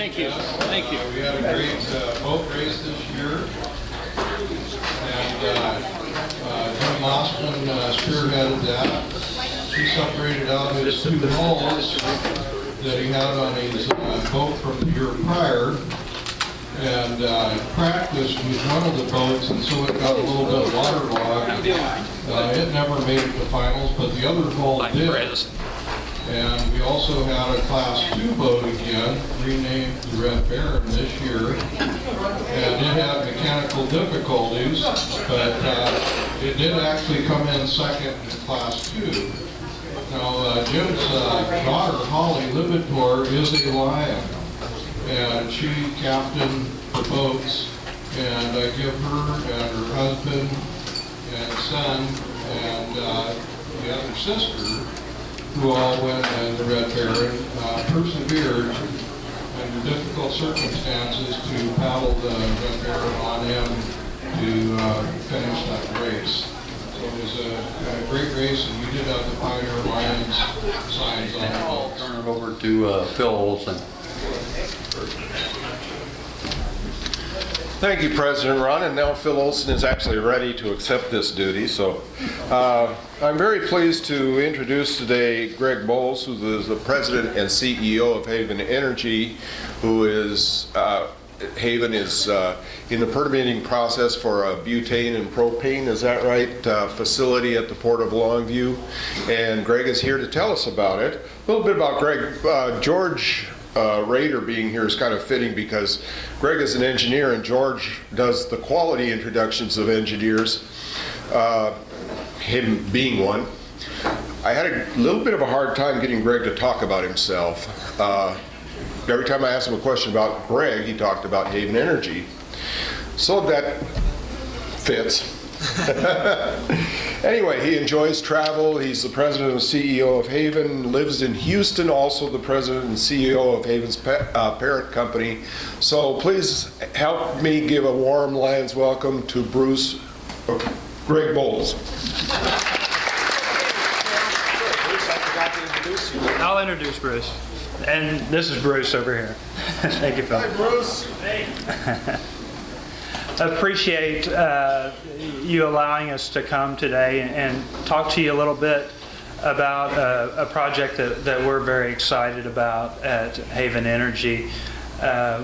Thank you. Thank you. We had a great boat race this year. And Jim Mossman spearheaded that. She separated out his 2 hulls that he had on his boat from the year prior. And practiced with one of the boats, and so it got a little bit waterlogged. It never made it to finals, but the other hull did. And we also had a Class 2 boat again, renamed the Red Baron this year. And it had mechanical difficulties, but it did actually come in second in Class 2. Now, Jim's daughter, Holly Libitor, is a Lion. And she captained the boats, and I give her and her husband and son and the other sister, who all went in the Red Baron, persevered under difficult circumstances to paddle the Red Baron on in to finish that race. So it was a great race, and we did have the Pioneer Lions signs on the I'll boats. turn it over to Phil Olson. Thank you, President Ron, and now Phil Olson is actually ready to accept this duty. So I'm very pleased to introduce today Greg Bowles, who is the President and CEO of Haven Energy, who is, Haven is in the permitting process for a butane and propane, is that right, facility at the Port of Longview. And Greg is here to tell us about it. A little bit about Greg. George Rader being here is kind of fitting because Greg is an engineer and George does the quality introductions of engineers, him being one. I had a little bit of a hard time getting Greg to talk about himself. Every time I asked him a question about Greg, he talked about Haven Energy. So that fits. Anyway, he enjoys travel. He's the president and CEO of Haven, lives in Houston, also the president and CEO of Haven's parent company. So please help me give a warm Lions welcome to Greg Bowles. I'll introduce Bruce. And this is Bruce over here. Thank you, Phil. Hi, Bruce. Appreciate you allowing us to come today and talk to you a little bit about a project that we're very excited about at Haven Energy. To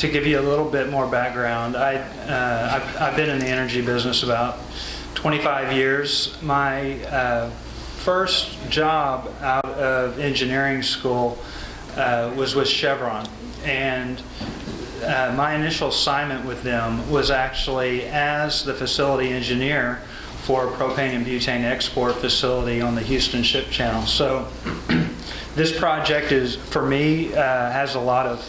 give you a little bit more background, I've been in the energy business about 25 years. My first job out of engineering school was with Chevron, and my initial assignment with them was actually as the facility engineer for a propane and butane export facility on the Houston Ship Channel. So this project is, for me, has a lot of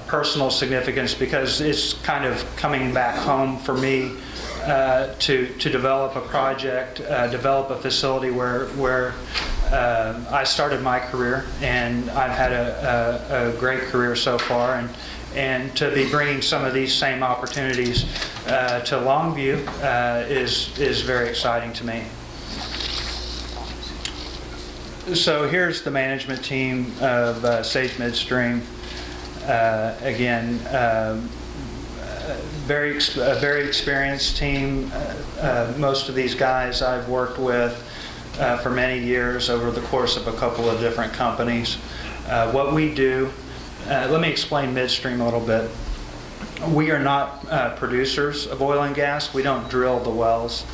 personal significance because it's kind of coming back home for me to develop a project, develop a facility where I started my career, and I've had a great career so far, and to be bringing some of these same opportunities to Longview is very exciting to me. So here's the management team of Sage Midstream. Again, a very experienced team. Most of these guys I've worked with for many years over the course of a couple of different companies. What we do, let me explain midstream a little bit. We are not producers of oil and gas. We don't drill the wells.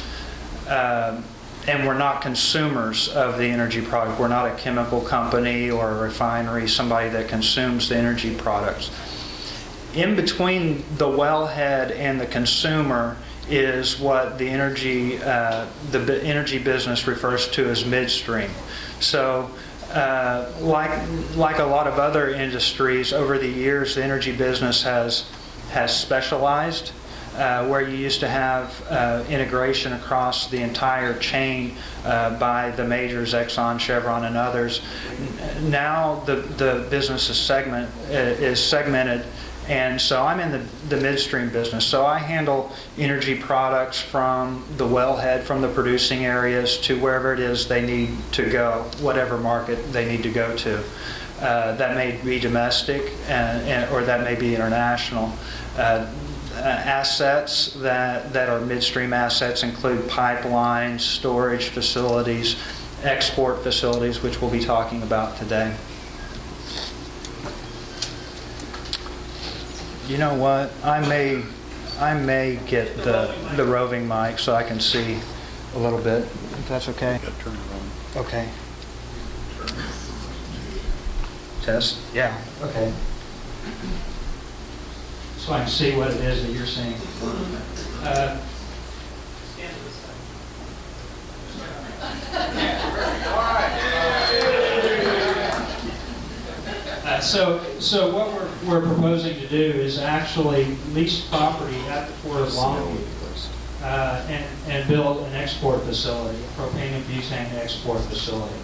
And we're not consumers of the energy product. We're not a chemical company or a refinery, somebody that consumes the energy products. In between the wellhead and the consumer is what the energy business refers to as midstream. So like a lot of other industries, over the years the energy business has specialized, where you used to have integration across the entire chain by the majors, Exxon, Chevron, and others. Now the business is segmented, and so I'm in the midstream business. So I handle energy products from the wellhead, from the producing areas to wherever it is they need to go, whatever market they need to go to. that may be domestic or that may be international. Assets that are midstream assets include pipelines, storage facilities, export facilities, which we'll be talking about today. You know what? I may get the roving mic so I can see a little bit, if that's okay. Okay. Test? Yeah. Okay. So I can see what it is that you're seeing. So what we're proposing to do is actually lease property at the Port of Longview and build an export facility, a propane and butane export facility.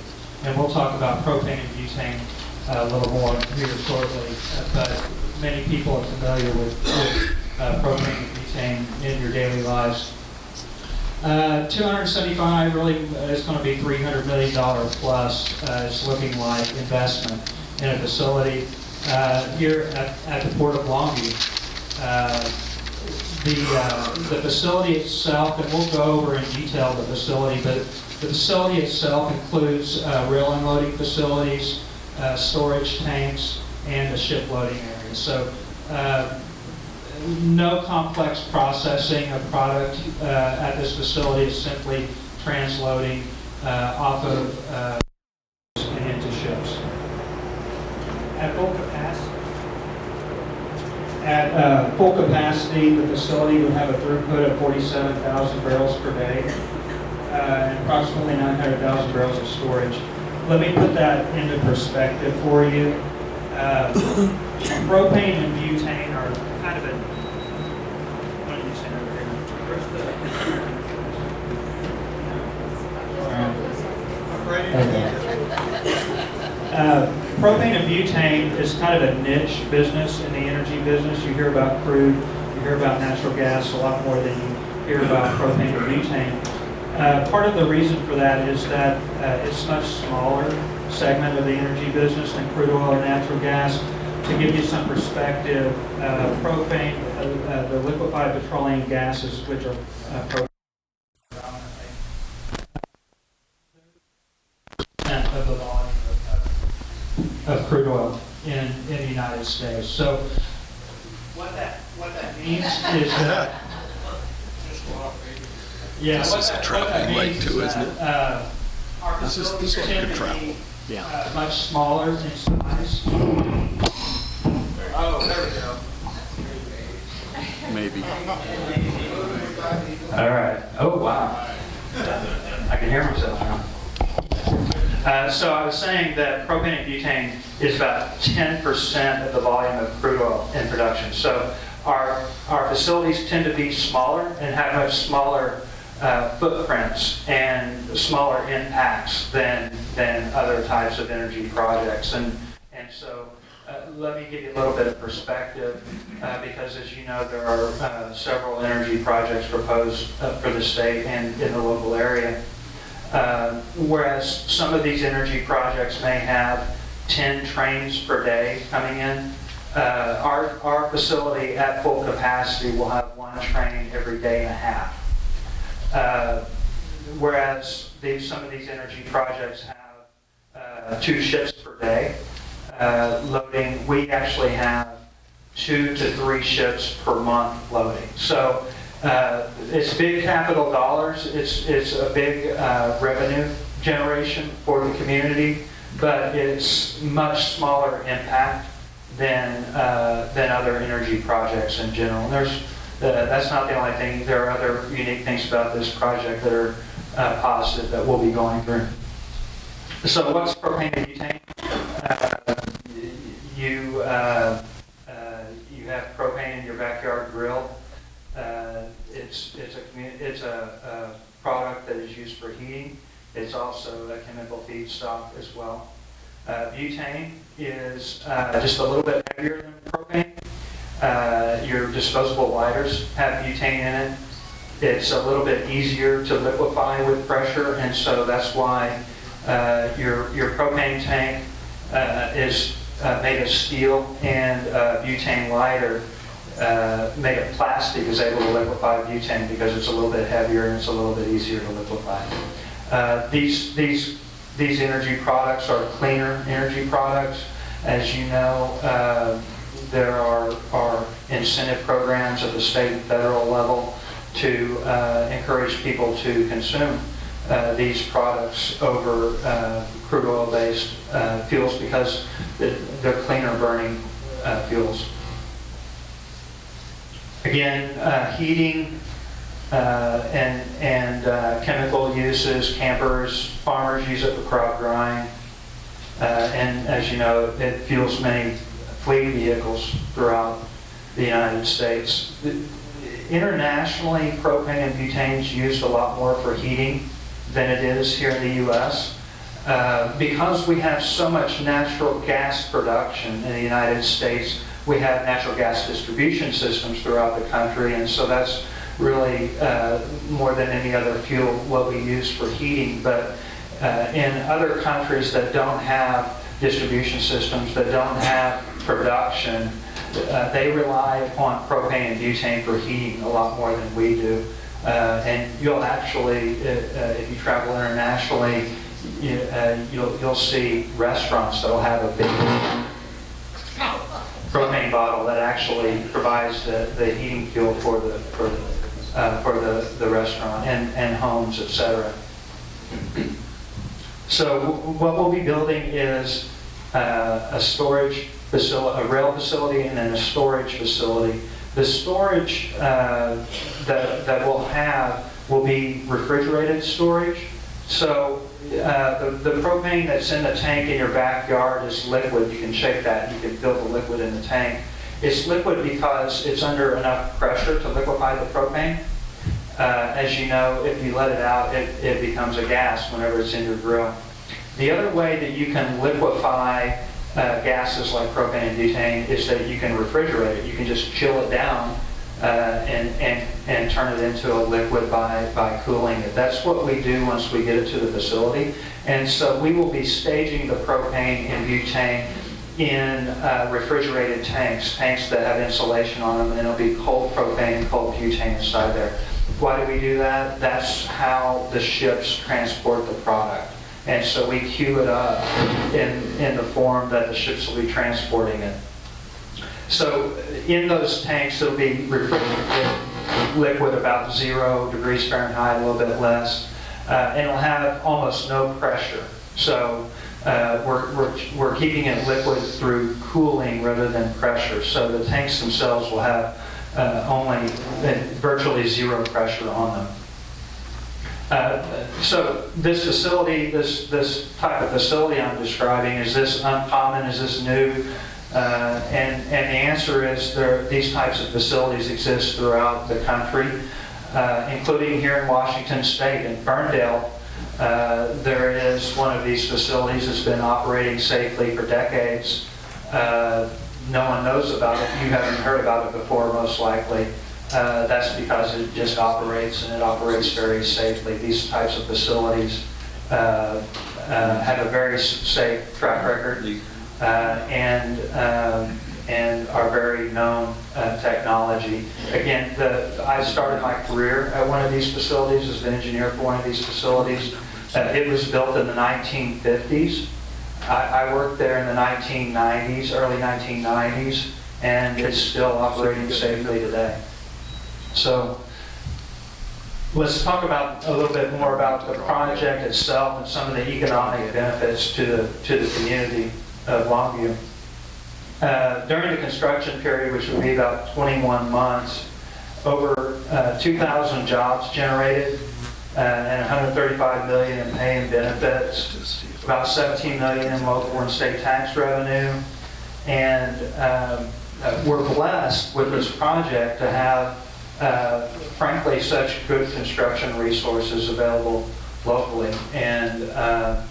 And we'll talk about propane and butane a little more here shortly, but many people are familiar with propane and butane in your daily lives. 275 really is going to be $300 million plus. It's looking like investment in a facility here at the Port of Longview. The facility itself, and we'll go over in detail the facility, but the facility itself includes rail unloading facilities, storage tanks, and a ship loading area. So no complex processing of product at this facility. Is simply transloading off of and into ships. At full capacity, the facility would have a throughput of 47,000 barrels per day and approximately 900,000 barrels of storage. Let me put that into perspective for you. Propane and butane are kind of a... What did you say over here? Propane and butane is kind of a niche business in the energy business. You hear about crude, you hear about natural gas a lot more than you hear about propane or butane. Part of the reason for that is that it's a much smaller segment of the energy business than crude oil or natural gas. To give you some perspective, propane, the liquefied petroleum gases, which are propane, of the volume of crude oil in the United States. So what that means is that This is a traveling light too, isn't it? Our This facilities one tend could to travel. be much smaller in size. Oh, there we go. Maybe. All right. Oh, wow. I can hear myself now. So I was saying that propane and butane is about 10% of the volume of crude oil in production. So our facilities tend to be smaller and have much smaller footprints and smaller impacts than other types of energy projects. And so let me give you a little bit of perspective because, as you know, there are several energy projects proposed for the state and in the local area. Whereas some of these energy projects may have 10 trains per day coming in, our facility at full capacity will have 1 train every day and a half. Whereas some of these energy projects have 2 ships per day loading, we actually have 2 to 3 ships per month loading. So it's big capital dollars. It's a big revenue generation for the community, but it's much smaller impact than other energy projects in general. And that's not the only thing. There are other unique things about this project that are positive that we'll be going through. So what's propane and butane? You have propane in your backyard grill. It's a product that is used for heating. It's also a chemical feedstock as well. Butane is just a little bit heavier than propane. Your disposable lighters have butane in it. It's a little bit easier to liquefy with pressure, and so that's why your propane tank is made of steel, and butane lighter made of plastic is able to liquefy butane because it's a little bit heavier and it's a little bit easier to liquefy. These energy products are cleaner energy products. As you know, there are incentive programs at the state and federal level to encourage people to consume these products over crude oil-based fuels because they're cleaner burning fuels. Again, heating and chemical uses, campers, farmers use it for crop drying, and as you know, it fuels many fleet vehicles throughout the United States. Internationally, propane and butane is used a lot more for heating than it is here in the U.S. Because we have so much natural gas production in the United States, we have natural gas distribution systems throughout the country, and so that's really more than any other fuel what we use for heating. But in other countries that don't have distribution systems, that don't have production, they rely upon propane and butane for heating a lot more than we do. And you'll actually, if you travel internationally, you'll see restaurants that'll have a big propane bottle that actually provides the heating fuel for the restaurant and homes, etc. So what we'll be building is a storage facility, a rail facility, and then a storage facility. The storage that we'll have will be refrigerated storage. So the propane that's in the tank in your backyard is liquid. You can shake that. You can feel the liquid in the tank. It's liquid because it's under enough pressure to liquefy the propane. As you know, if you let it out, it becomes a gas whenever it's in your grill. The other way that you can liquefy gases like propane and butane is that you can refrigerate it. You can just chill it down and turn it into a liquid by cooling it. That's what we do once we get it to the facility. And so we will be staging the propane and butane in refrigerated tanks that have insulation on them, and it'll be cold propane and cold butane inside there. Why do we do that? That's how the ships transport the product. And so we queue it up in the form that the ships will be transporting it. So in those tanks, it'll be refrigerated liquid about 0 degrees Fahrenheit, a little bit less, and it'll have almost no pressure. So we're keeping it liquid through cooling rather than pressure. So the tanks themselves will have only virtually 0 pressure on them. So this facility, this type of facility I'm describing, is this uncommon? Is this new? And the answer is these types of facilities exist throughout the country, including here in Washington State. In Ferndale, there is one of these facilities that's been operating safely for decades. No one knows about it. You haven't heard about it before, most likely. That's because it just operates, and it operates very safely. These types of facilities have a very safe track record and are very known technology. Again, I started my career at one of these facilities as an engineer for one of these facilities. It was built in the 1950s. I worked there in the 1990s, early 1990s, and it's still operating safely today. So let's talk about a little bit more about the project itself and some of the economic benefits to the community of Longview. During the construction period, which would be about 21 months, over 2,000 jobs generated and $135 million in pay and benefits, about $17 million in local and state tax revenue, and we're blessed with this project to have frankly, such good construction resources available locally. And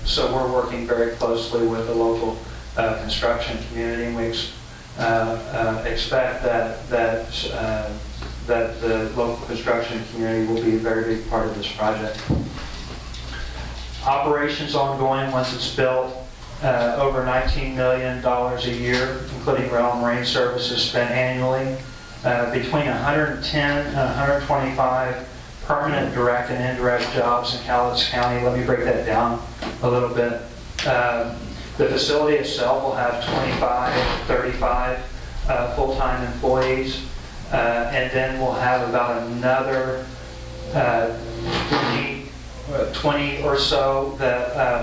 so we're working very closely with the local construction community, and we expect that the local construction community will be a very big part of this project. Operations ongoing once it's built. over $19 million a year, including rail and marine services spent annually, between 110 and 125 permanent direct and indirect jobs in Cowlitz County. Let me break that down a little bit. The facility itself will have 25, 35 full-time employees, and then we'll have about another 20 or so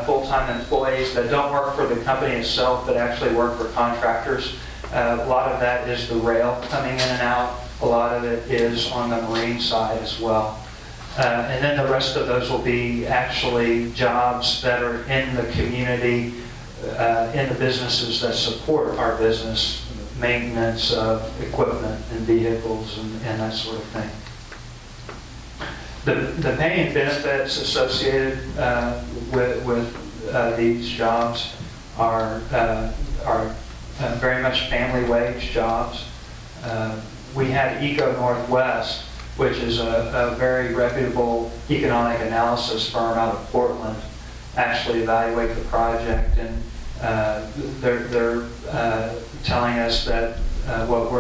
full-time employees that don't work for the company itself, but actually work for contractors. A lot of that is the rail coming in and out. A lot of it is on the marine side as well. And then the rest of those will be actually jobs that are in the community, in the businesses that support our business, maintenance of equipment and vehicles and that sort of thing. The pay and benefits associated with these jobs are very much family wage jobs. We had Eco Northwest, which is a very reputable economic analysis firm out of Portland, actually evaluate the project, and they're telling us that what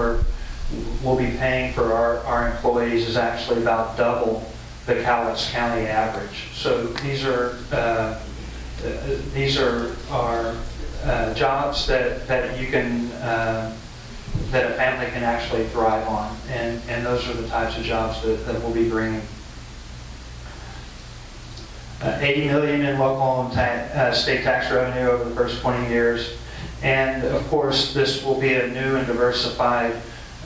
we'll be paying for our employees is actually about double the Cowlitz County average. So these are jobs that you can that a family can actually thrive on, and those are the types of jobs that we'll be bringing. $80 million in local and state tax revenue over the first 20 years, and of course this will be a new and diversified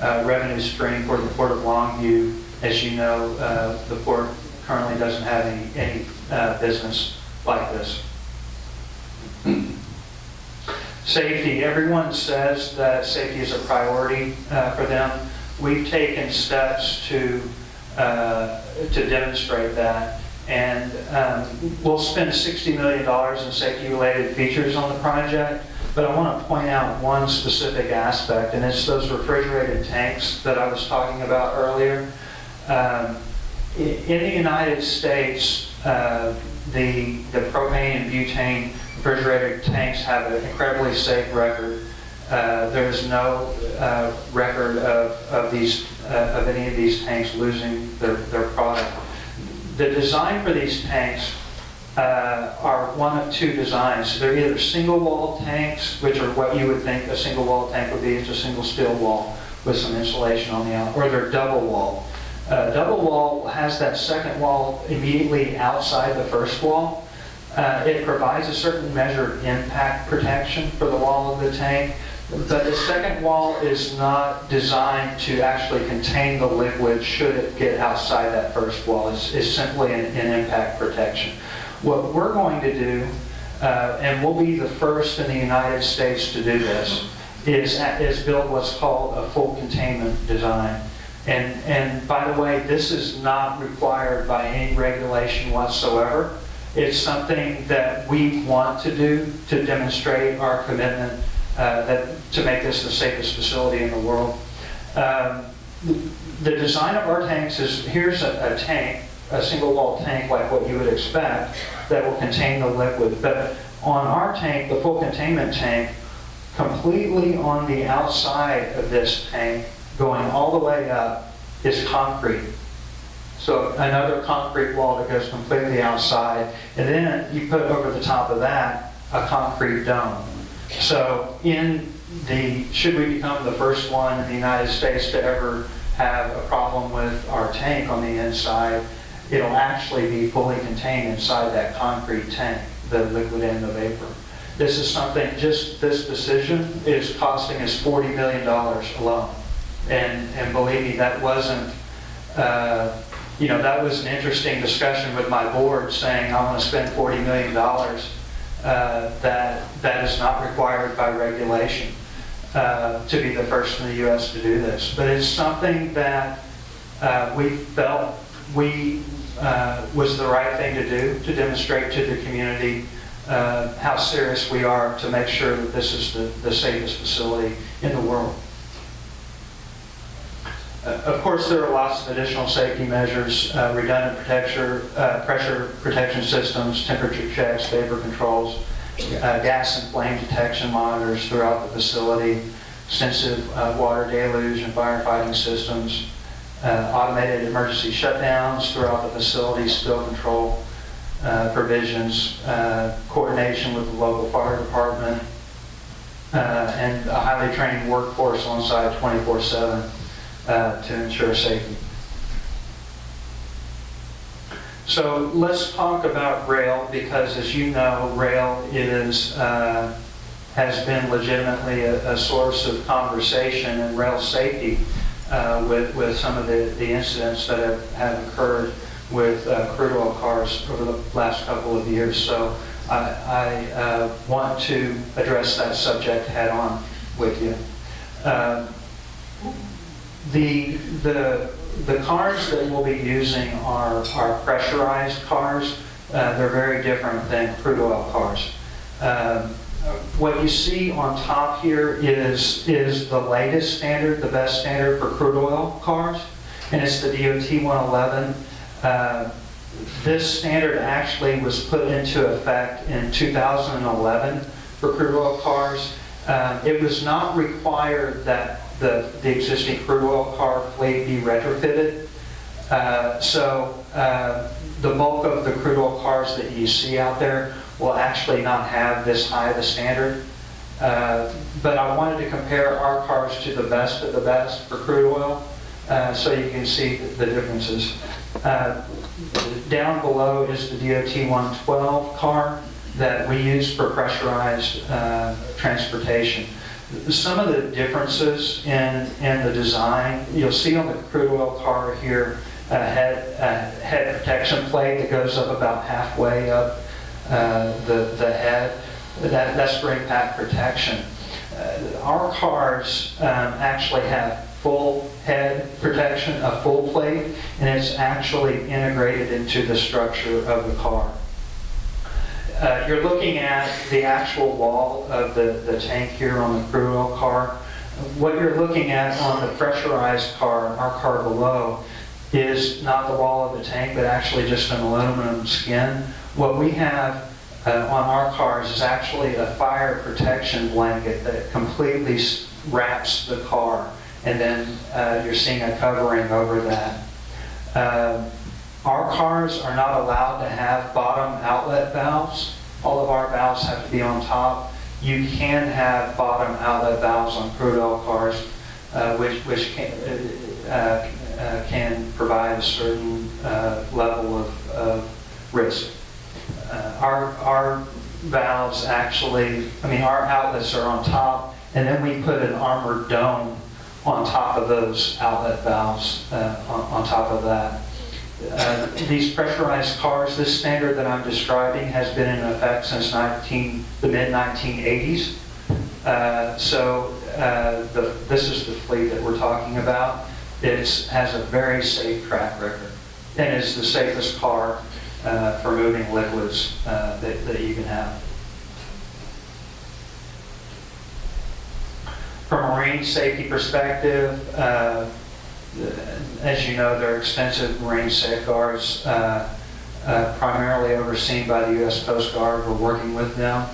revenue stream for the Port of Longview. As you know, the port currently doesn't have any business like this. Safety. Everyone says that safety is a priority for them. We've taken steps to demonstrate that, and we'll spend $60 million in safety-related features on the project. But I want to point out one specific aspect, and it's those refrigerated tanks that I was talking about earlier. In the United States, the propane and butane refrigerated tanks have an incredibly safe record. There's no record of any of these tanks losing their product. The design for these tanks are one of two designs. They're either single wall tanks, which are what you would think a single wall tank would be. It's a single steel wall with some insulation on the outside, or they're double wall. Double wall has that second wall immediately outside the first wall. It provides a certain measure of impact protection for the wall of the tank, but the second wall is not designed to actually contain the liquid should it get outside that first wall. It's simply an impact protection. What we're going to do, and we'll be the first in the United States to do this, is build what's called a full containment design. And by the way, this is not required by any regulation whatsoever. It's something that we want to do to demonstrate our commitment to make this the safest facility in the world. The design of our tanks is, here's a tank, a single wall tank like what you would expect, that will contain the liquid. But on our tank, the full containment tank, completely on the outside of this tank, going all the way up, is concrete. So another concrete wall that goes completely outside, and then you put over the top of that a concrete dome. So should we become the first one in the United States to ever have a problem with our tank on the inside, it'll actually be fully contained inside that concrete tank, the liquid and the vapor. This is something, just this decision is costing us $40 million alone. And believe me, that wasn't, that was an interesting discussion with my board, saying I want to spend $40 million. That is not required by regulation to be the first in the U.S. to do this. But it's something that we felt was the right thing to do, to demonstrate to the community how serious we are to make sure that this is the safest facility in the world. Of course, there are lots of additional safety measures, redundant pressure protection systems, temperature checks, vapor controls, gas and flame detection monitors throughout the facility, extensive water deluge and firefighting systems, automated emergency shutdowns throughout the facility, spill control provisions, coordination with the local fire department, and a highly trained workforce on site 24/7 to ensure safety. So let's talk about rail, because as you know, rail has been legitimately a source of conversation and rail safety with some of the incidents that have occurred with crude oil cars over the last couple of years. So I want to address that subject head on with you. The cars that we'll be using are pressurized cars. They're very different than crude oil cars. What you see on top here is the latest standard, the best standard for crude oil cars, and it's the DOT 111. This standard actually was put into effect in 2011 for crude oil cars. It was not required that the existing crude oil car fleet be retrofitted. So the bulk of the crude oil cars that you see out there will actually not have this high of a standard. But I wanted to compare our cars to the best of the best for crude oil, so you can see the differences. Down below is the DOT 112 car that we use for pressurized transportation. Some of the differences in the design, you'll see on the crude oil car here a head protection plate that goes up about halfway up the head. That's for impact protection. Our cars actually have full head protection, a full plate, and it's actually integrated into the structure of the car. You're looking at the actual wall of the tank here on the crude oil car. What you're looking at on the pressurized car, our car below, is not the wall of the tank, but actually just an aluminum skin. What we have on our cars is actually a fire protection blanket that completely wraps the car, and then you're seeing a covering over that. Our cars are not allowed to have bottom outlet valves. All of our valves have to be on top. You can have bottom outlet valves on crude oil cars, which can provide a certain level of risk. Our valves actually, our outlets are on top, and then we put an armored dome on top of those outlet valves on top of that. These pressurized cars, this standard that I'm describing has been in effect since the mid-1980s. This is the fleet that we're talking about. It has a very safe track record and is the safest car for moving liquids that you can have. From a marine safety perspective, as you know, there are extensive marine safeguards primarily overseen by the U.S. Coast Guard. We're working with them.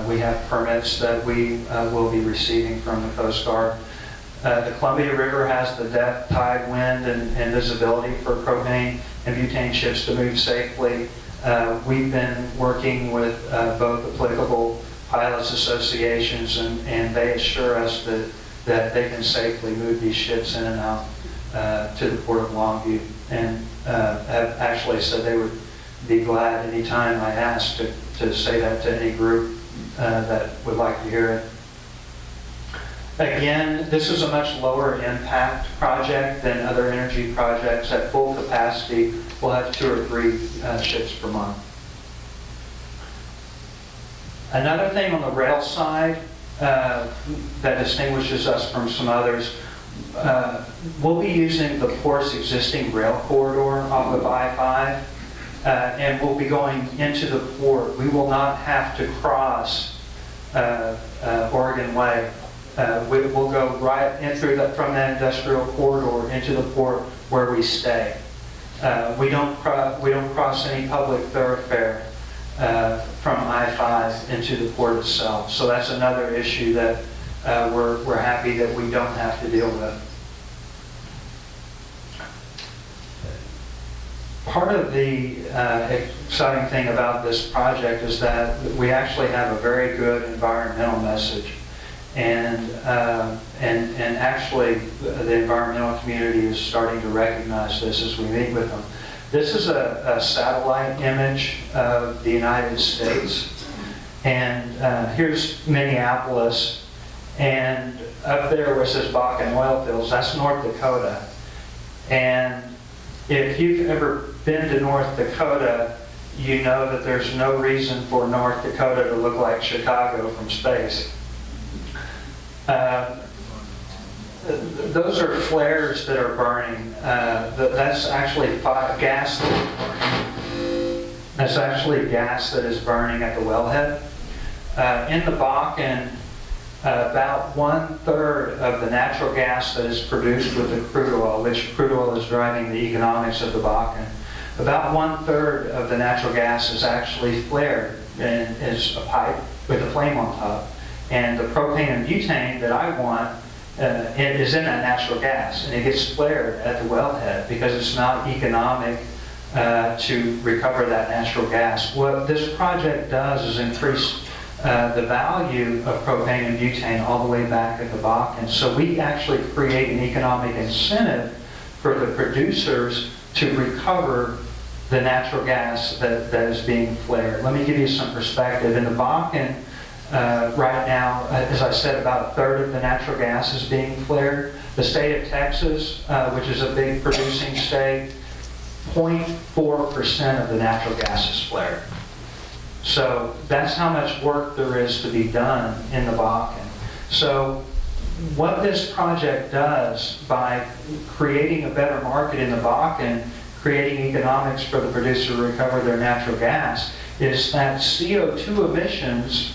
We have permits that we will be receiving from the Coast Guard. The Columbia River has the depth, tide, wind, and visibility for propane and butane ships to move safely. We've been working with both applicable pilots associations, and they assure us that they can safely move these ships in and out to the Port of Longview, and have actually said they would be glad anytime I asked to say that to any group that would like to hear it. Again, this is a much lower impact project than other energy projects. At full capacity, we'll have 2 or 3 ships per month. Another thing on the rail side that distinguishes us from some others, we'll be using the port's existing rail corridor off of I-5, and we'll be going into the port. We will not have to cross Oregon Way. We'll go right in through from that industrial corridor into the port where we stay. We don't cross any public thoroughfare from I-5 into the port itself. So that's another issue that we're happy that we don't have to deal with. Part of the exciting thing about this project is that we actually have a very good environmental message. And actually, the environmental community is starting to recognize this as we meet with them. This is a satellite image of the United States. And here's Minneapolis. And up there where it says Bakken oil fields, that's North Dakota. And if you've ever been to North Dakota, you know that there's no reason for North Dakota to look like Chicago from space. Those are flares that are burning. That's actually gas. That's actually gas that is burning at the wellhead. In the Bakken, about 1/3 of the natural gas that is produced with the crude oil, which crude oil is driving the economics of the Bakken, about 1/3 of the natural gas is actually flared and is a pipe with a flame on top. And the propane and butane that I want it is in that natural gas, and it gets flared at the wellhead because it's not economic to recover that natural gas. What this project does is increase the value of propane and butane all the way back at the Bakken. So we actually create an economic incentive for the producers to recover the natural gas that is being flared. Let me give you some perspective. In the Bakken, right now, as I said, about 1/3 of the natural gas is being flared. The state of Texas, which is a big producing state, 0.4% of the natural gas is flared. So that's how much work there is to be done in the Bakken. So what this project does by creating a better market in the Bakken, creating economics for the producer to recover their natural gas, is that CO2 emissions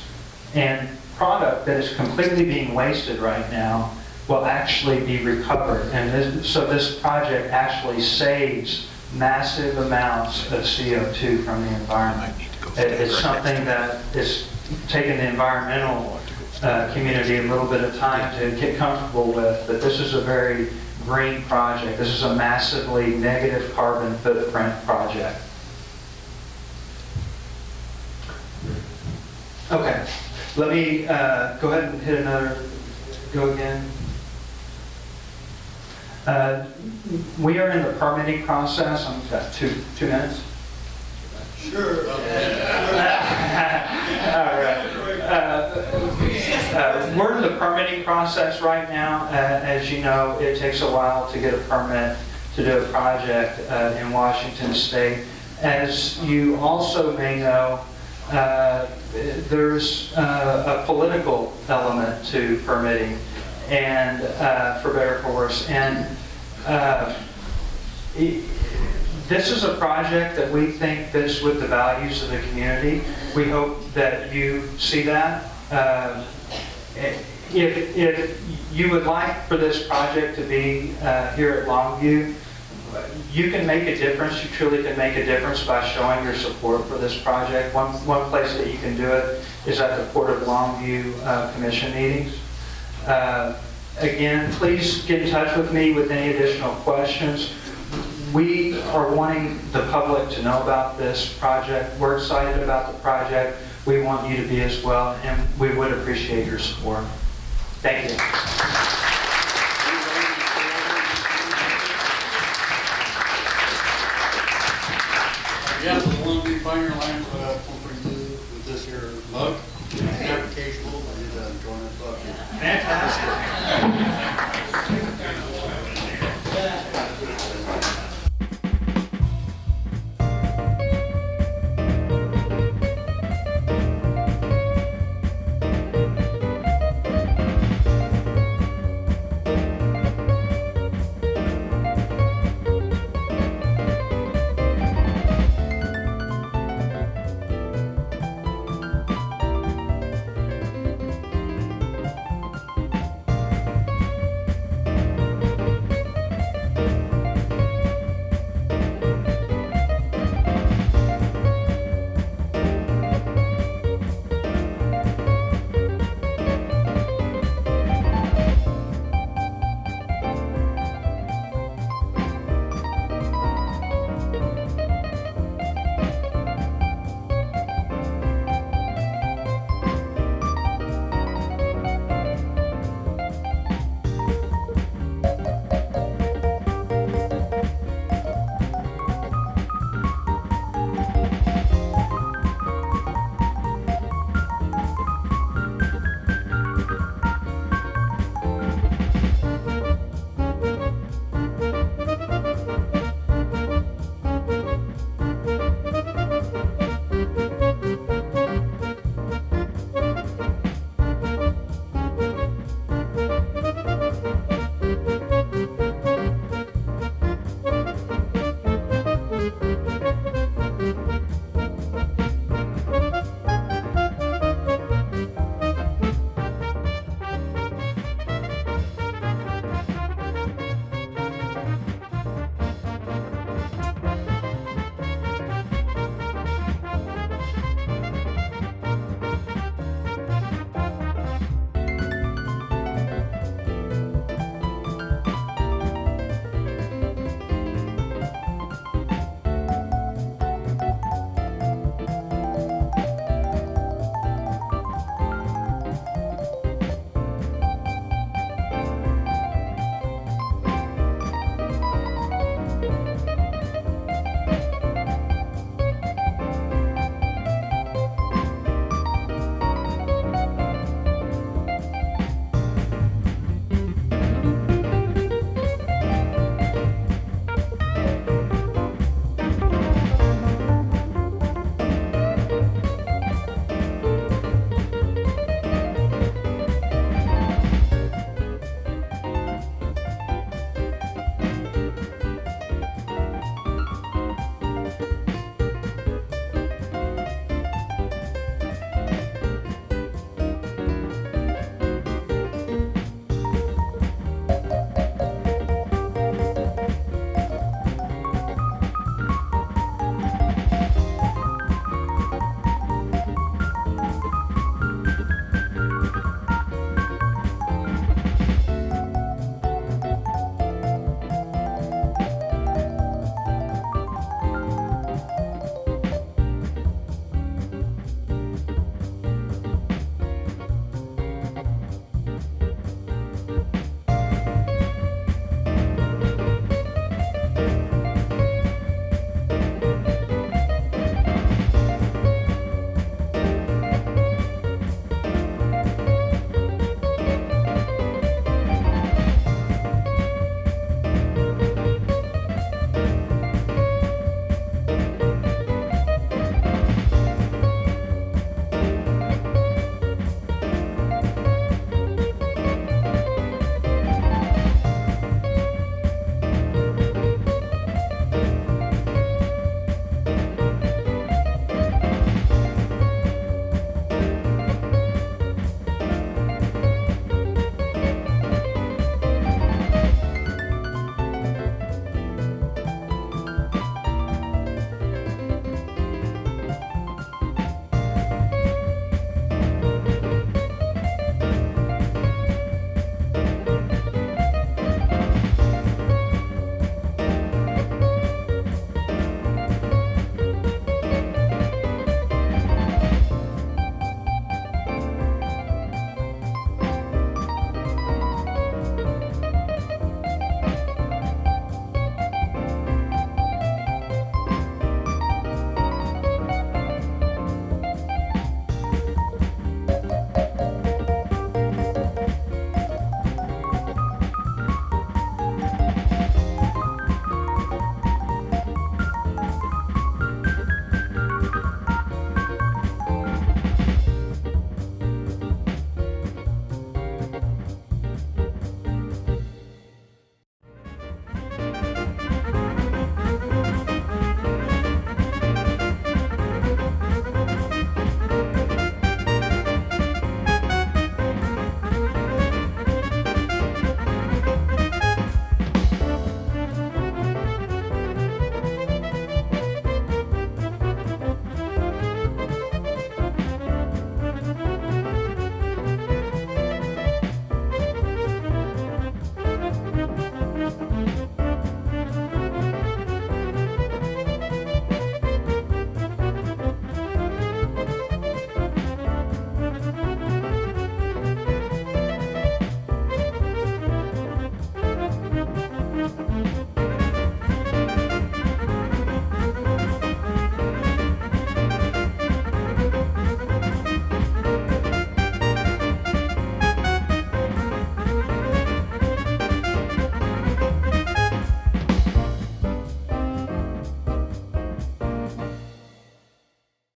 and product that is completely being wasted right now will actually be recovered. And so this project actually saves massive amounts of CO2 from the environment. It's something that is taking the environmental community a little bit of time to get comfortable with, but this is a very green project. This is a massively negative carbon footprint project. Okay, let me go ahead and hit another, go again. We are in the permitting process. I've got two minutes. Sure. All right. We're in the permitting process right now. As you know, it takes a while to get a permit to do a project in Washington State. As you also may know, there's a political element to permitting, and for better or for worse. And this is a project that we think fits with the values of the community. We hope that you see that. If you would like for this project to be here at Longview, you can make a difference. You truly can make a difference by showing your support for this project. One place that you can do it is at the Port of Longview Commission meetings. Again, please get in touch with me with any additional questions. We are wanting the public to know about this project. We're excited about the project. We want you to be as well, and we would appreciate your support. Thank you. Yeah, the Longview Pioneer Land opening with this here mug. Application, I did join us up here. Fantastic.